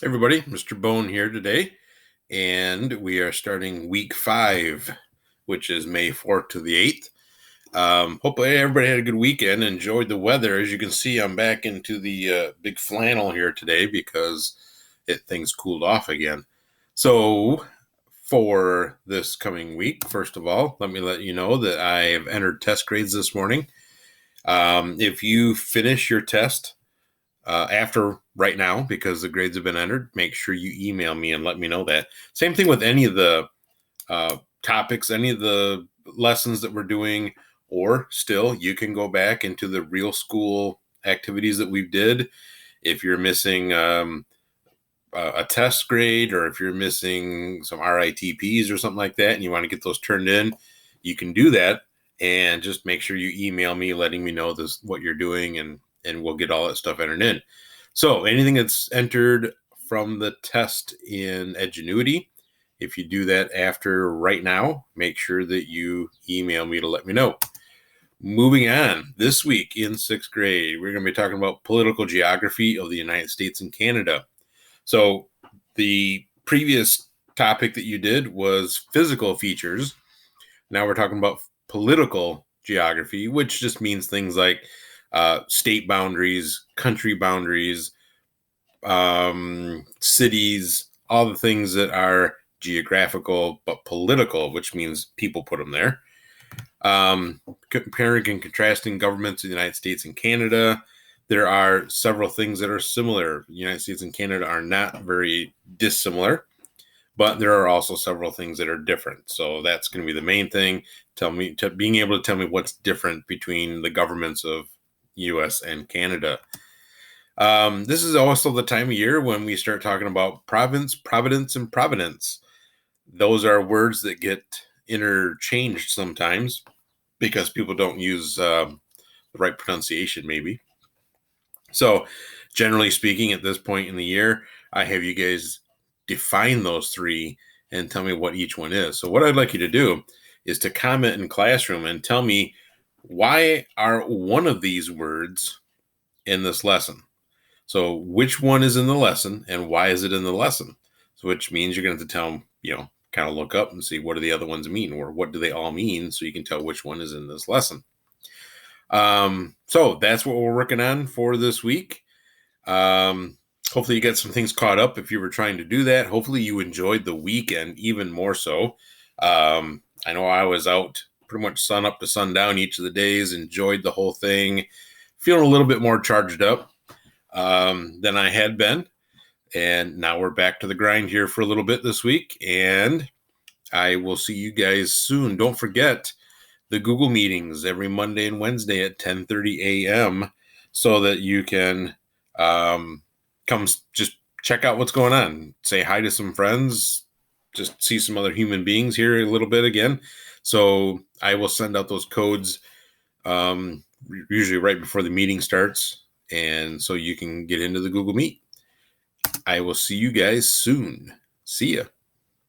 Everybody, Mr. Bone here today, and we are starting week 5, which is May 4th to the 8th. Hopefully everybody had a good weekend, enjoyed the weather. As you can see, I'm back into the big flannel here today because things cooled off again. So for this coming week, first of all, let me let you know that I have entered test grades this morning. If you finish your test after right now, because the grades have been entered, make sure you email me and let me know that. Same thing with any of the topics, any of the lessons that we're doing, or still you can go back into the real school activities that we did. If you're missing a test grade, or if you're missing some RITPs or something like that, and you want to get those turned in, you can do that. And just make sure you email me letting me know what you're doing, and we'll get all that stuff entered in. So anything that's entered from the test in Edgenuity, if you do that after right now, make sure that you email me to let me know. Moving on, this week in 6th grade, we're going to be talking about political geography of the United States and Canada. So the previous topic that you did was physical features. Now we're talking about political geography, which just means things like state boundaries, country boundaries, cities, all the things that are geographical but political, which means people put them there. Comparing and contrasting governments in the United States and Canada. There are several things that are similar. The United States and Canada are not very dissimilar, but there are also several things that are different. So that's going to be the main thing. Being able to tell me what's different between the governments of U.S. and Canada. This is also the time of year when we start talking about province, providence, and provenance. Those are words that get interchanged sometimes because people don't use the right pronunciation, maybe. So generally speaking, at this point in the year, I have you guys define those three and tell me what each one is. So what I'd like you to do is to comment in Classroom and tell me, why are one of these words in this lesson? So which one is in the lesson and why is it in the lesson? So which means you're going to have to tell them, kind of look up and see what do the other ones mean, or what do they all mean, so you can tell which one is in this lesson. So that's what we're working on for this week. Hopefully you got some things caught up if you were trying to do that. Hopefully you enjoyed the weekend even more so. I know I was out pretty much sun up to sundown each of the days, enjoyed the whole thing, feeling a little bit more charged up than I had been. And now we're back to the grind here for a little bit this week, and I will see you guys soon. Don't forget the Google meetings every Monday and Wednesday at 10:30 a.m. so that you can come just check out what's going on, say hi to some friends, just see some other human beings here a little bit again. So I will send out those codes usually right before the meeting starts, and so you can get into the Google Meet. I will see you guys soon. See ya.